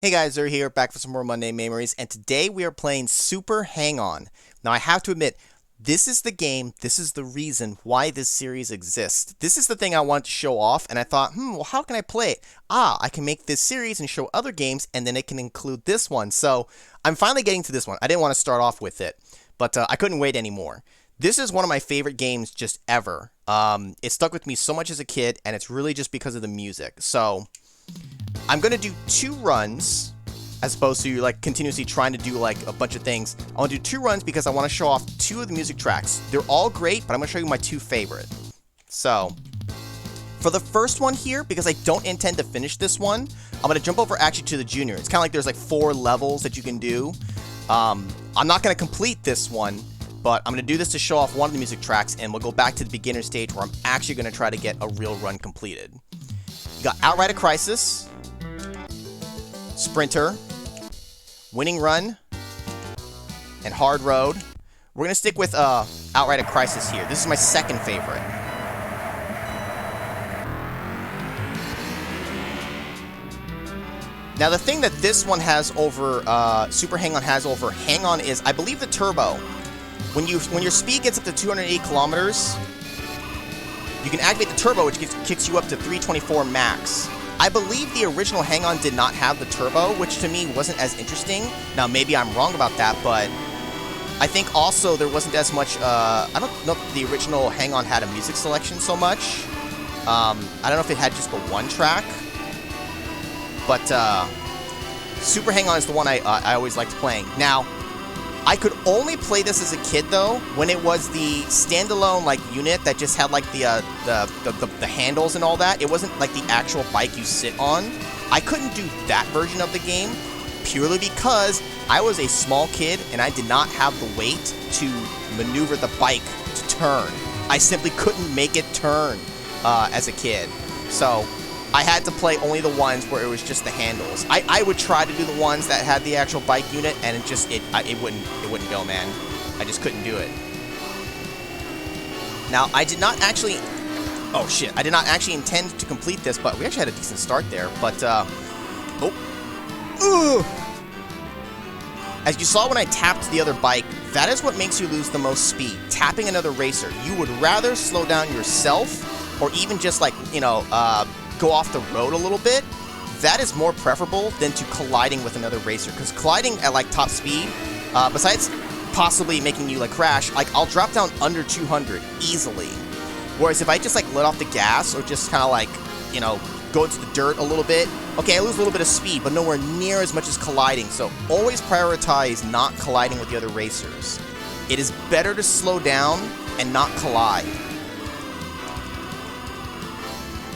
Hey guys, they're here back for some more Monday Memories, and today we are playing Super Hang On. Now I have to admit, this is the game, this is the reason why this series exists. This is the thing I wanted to show off, and I thought, well, how can I play it? I can make this series and show other games, and then it can include this one. So I'm finally getting to this one. I didn't want to start off with it, but I couldn't wait anymore. This is one of my favorite games just ever. It stuck with me so much as a kid, and it's really just because of the music. So I'm gonna do 2 runs as opposed to like continuously trying to do like a bunch of things. I want to do 2 runs because I want to show off 2 of the music tracks. They're all great, but I'm gonna show you my 2 favorite. So for the first one here, because I don't intend to finish this one, I'm gonna jump over actually to the junior. It's kind of like there's like 4 levels that you can do. I'm not gonna complete this one, but I'm gonna do this to show off one of the music tracks, and we'll go back to the beginner stage where I'm actually gonna try to get a real run completed. You got Outright a Crisis, Sprinter, Winning Run, and Hard Road. We're going to stick with Outright a Crisis here. This is my second favorite. Now the thing that this one has over, Super Hang On has over Hang On is, I believe, the turbo. When your speed gets up to 208 kilometers, you can activate the turbo, which kicks you up to 324 max. I believe the original Hang On did not have the turbo, which to me wasn't as interesting. Now, maybe I'm wrong about that, but I think also there wasn't as much, I don't know if the original Hang On had a music selection so much. I don't know if it had just the one track, but Super Hang On is the one I always liked playing. Now, I could only play this as a kid though when it was the standalone like unit that just had like the handles and all that. It wasn't like the actual bike you sit on. I couldn't do that version of the game purely because I was a small kid and I did not have the weight to maneuver the bike to turn. I simply couldn't make it turn as a kid. So I had to play only the ones where it was just the handles. I would try to do the ones that had the actual bike unit, and it wouldn't go, man. I just couldn't do it. Now I did not actually. Oh shit! I did not actually intend to complete this, but we actually had a decent start there. But as you saw when I tapped the other bike, that is what makes you lose the most speed. Tapping another racer, you would rather slow down yourself, or even just like go off the road a little bit. That is more preferable than to colliding with another racer, because colliding at like top speed, besides possibly making you like crash, like I'll drop down under 200 easily. Whereas if I just like let off the gas or just kind of like go into the dirt a little bit, okay, I lose a little bit of speed, but nowhere near as much as colliding. So always prioritize not colliding with the other racers. It is better to slow down and not collide.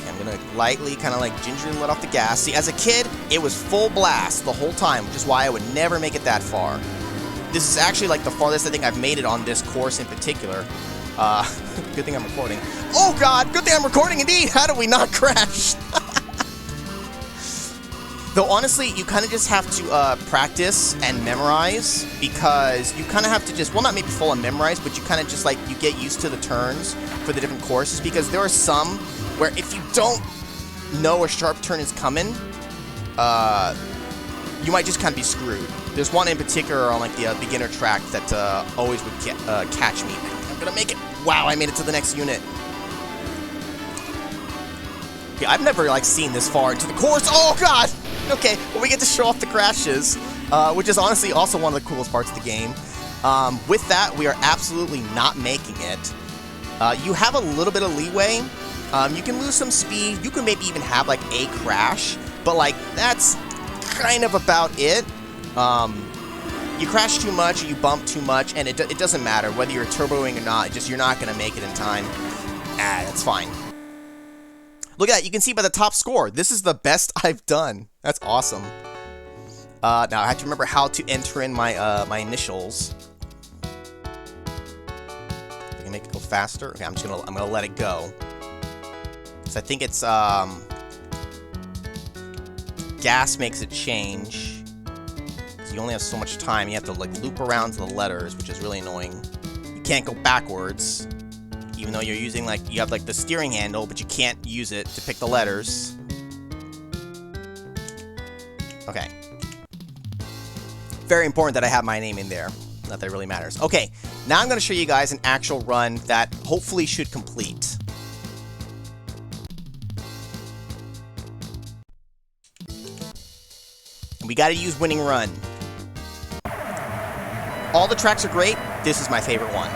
I'm gonna lightly, kind of like gingerly let off the gas. See, as a kid, it was full blast the whole time, which is why I would never make it that far. This is actually like the farthest I think I've made it on this course in particular. Good thing I'm recording. Oh god, good thing I'm recording indeed! How did we not crash? Though honestly, you kind of just have to practice and memorize, because you kind of have to just, well, not maybe full on memorize, but you kind of just like, you get used to the turns for the different courses, because there are some where if you don't know a sharp turn is coming, you might just kind of be screwed. There's one in particular on like the beginner track that always would catch me. I'm gonna make it. Wow, I made it to the next unit. Yeah, I've never like seen this far into the course. Oh god! Okay, well we get to show off the crashes, which is honestly also one of the coolest parts of the game. With that, we are absolutely not making it. You have a little bit of leeway. You can lose some speed. You can maybe even have like a crash, but like that's kind of about it. You crash too much, or you bump too much, and it doesn't matter whether you're turboing or not. You're not gonna make it in time. That's fine. Look at that. You can see by the top score. This is the best I've done. That's awesome. Now I have to remember how to enter in my my initials. I can make it go faster. Okay, I'm gonna let it go. So I think it's gas makes it change. So you only have so much time. You have to like loop around to the letters, which is really annoying. You can't go backwards, even though you're using like, you have like the steering handle, but you can't use it to pick the letters. Okay, Very important that I have my name in there. Not that it really matters. Okay, now I'm going to show you guys an actual run that hopefully should complete. And we got to use winning run. All the tracks are great. This is my favorite one.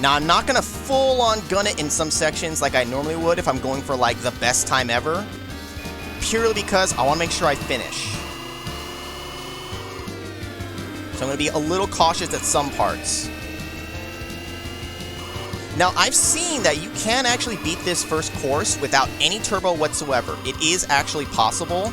Now, I'm not going to full-on gun it in some sections like I normally would if I'm going for, like, the best time ever. Purely because I want to make sure I finish. So I'm going to be a little cautious at some parts. Now, I've seen that you can actually beat this first course without any turbo whatsoever. It is actually possible.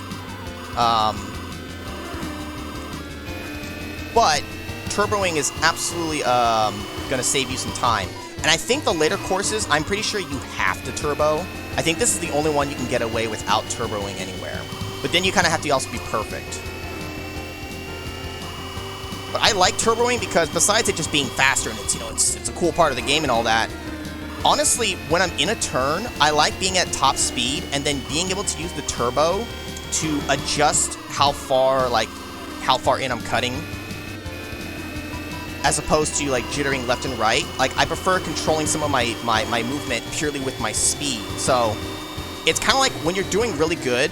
But turboing is absolutely going to save you some time. And I think the later courses, I'm pretty sure you have to turbo. I think this is the only one you can get away without turboing anywhere. But then you kind of have to also be perfect. But I like turboing because besides it just being faster and it's, you know, it's a cool part of the game and all that, honestly, when I'm in a turn, I like being at top speed and then being able to use the turbo to adjust how far in I'm cutting, as opposed to like jittering left and right. Like, I prefer controlling some of my movement purely with my speed. So it's kind of like when you're doing really good,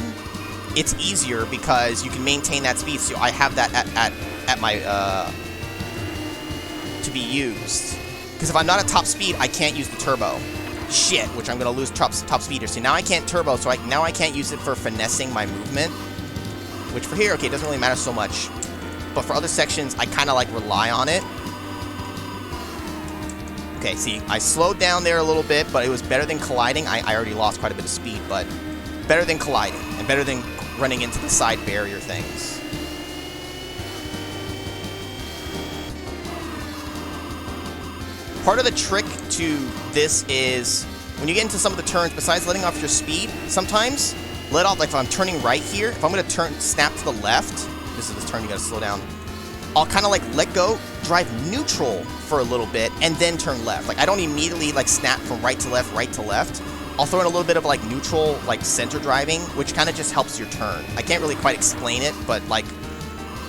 it's easier because you can maintain that speed. So I have that at my to be used. Because if I'm not at top speed, I can't use the turbo. Shit, which I'm gonna lose top speed here. So now I can't turbo, so now I can't use it for finessing my movement. Which for here, okay, it doesn't really matter so much. But for other sections, I kind of like rely on it. Okay, see, I slowed down there a little bit, but it was better than colliding. I already lost quite a bit of speed, but better than colliding, and better than running into the side barrier things. Part of the trick to this is, when you get into some of the turns, besides letting off your speed, sometimes let off, like if I'm turning right here, if I'm going to snap to the left, this is the turn you got to slow down, I'll kind of like let go, drive neutral for a little bit, and then turn left. Like, I don't immediately like snap from right to left, right to left. I'll throw in a little bit of like neutral, like center driving, which kind of just helps your turn. I can't really quite explain it, but like,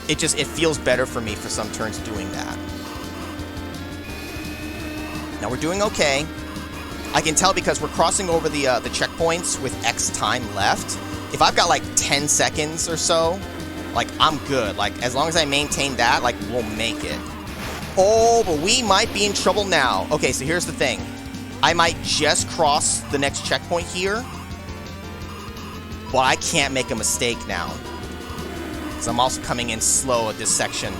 it feels better for me for some turns doing that. Now we're doing okay. I can tell because we're crossing over the checkpoints with X time left. If I've got like 10 seconds or so, like, I'm good. Like, as long as I maintain that, like, we'll make it. Oh, but we might be in trouble now. Okay, so here's the thing. I might just cross the next checkpoint here, but I can't make a mistake now, because I'm also coming in slow at this section.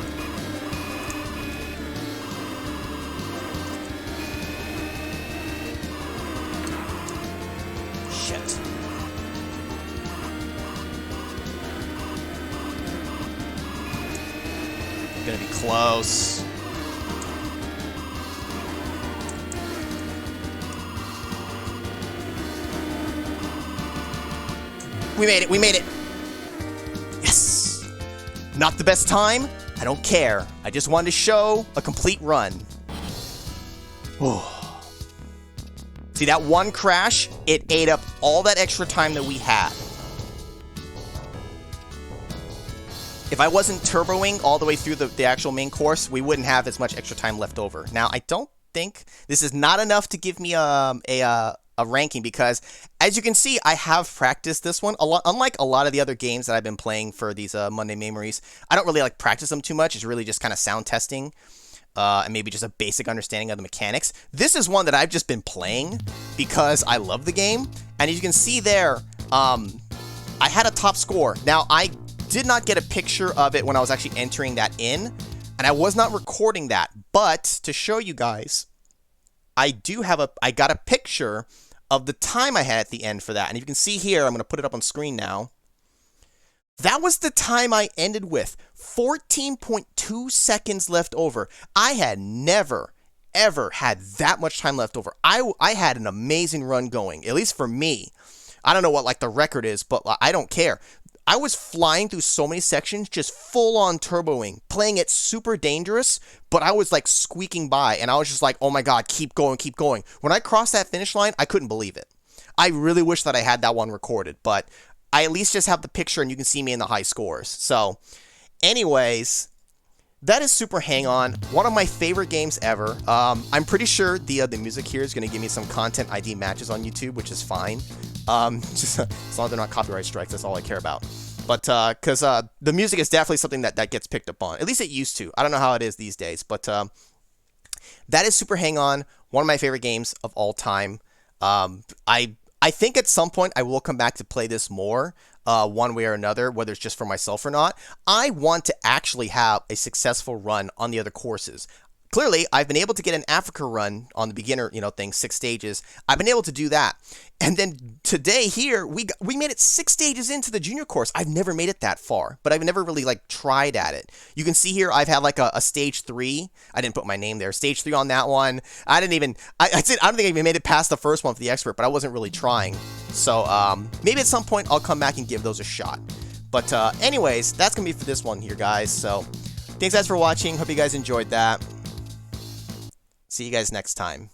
Shit. Gonna be close. We made it, we made it. Yes. Not the best time? I don't care. I just wanted to show a complete run. Oh. See, that one crash, it ate up all that extra time that we had. If I wasn't turboing all the way through the actual main course, we wouldn't have as much extra time left over. Now, I don't think this is not enough to give me a ranking, because as you can see, I have practiced this one a lot. Unlike a lot of the other games that I've been playing for these Monday MAMEories, I don't really like practice them too much. It's really just kind of sound testing and maybe just a basic understanding of the mechanics. This is one that I've just been playing because I love the game, and as you can see there, I had a top score. Now, I did not get a picture of it when I was actually entering that in, and I was not recording that, but to show you guys, I got a picture of the time I had at the end for that. And you can see here, I'm going to put it up on screen now. That was the time I ended with. 14.2 seconds left over. I had never, ever had that much time left over. I had an amazing run going, at least for me. I don't know what like the record is, but I don't care. I was flying through so many sections, just full-on turboing, playing it super dangerous, but I was like squeaking by, and I was just like, oh my god, keep going, keep going. When I crossed that finish line, I couldn't believe it. I really wish that I had that one recorded, but I at least just have the picture and you can see me in the high scores. So, anyways, that is Super Hang-On, one of my favorite games ever. I'm pretty sure the music here is going to give me some content ID matches on YouTube, which is fine. Just as long as they're not copyright strikes, that's all I care about. But because the music is definitely something that gets picked up on. At least it used to. I don't know how it is these days. But that is Super Hang-On, one of my favorite games of all time. I think at some point I will come back to play this more, one way or another, whether it's just for myself or not. I want to actually have a successful run on the other courses. Clearly, I've been able to get an Africa run on the beginner, thing, 6 stages. I've been able to do that. And then today here, we made it 6 stages into the junior course. I've never made it that far, but I've never really tried at it. You can see here I've had a stage 3. I didn't put my name there. Stage 3 on that one. I don't think I even made it past the first one for the expert, but I wasn't really trying. So maybe at some point I'll come back and give those a shot. But anyways, that's going to be for this one here, guys. So thanks guys for watching. Hope you guys enjoyed that. See you guys next time.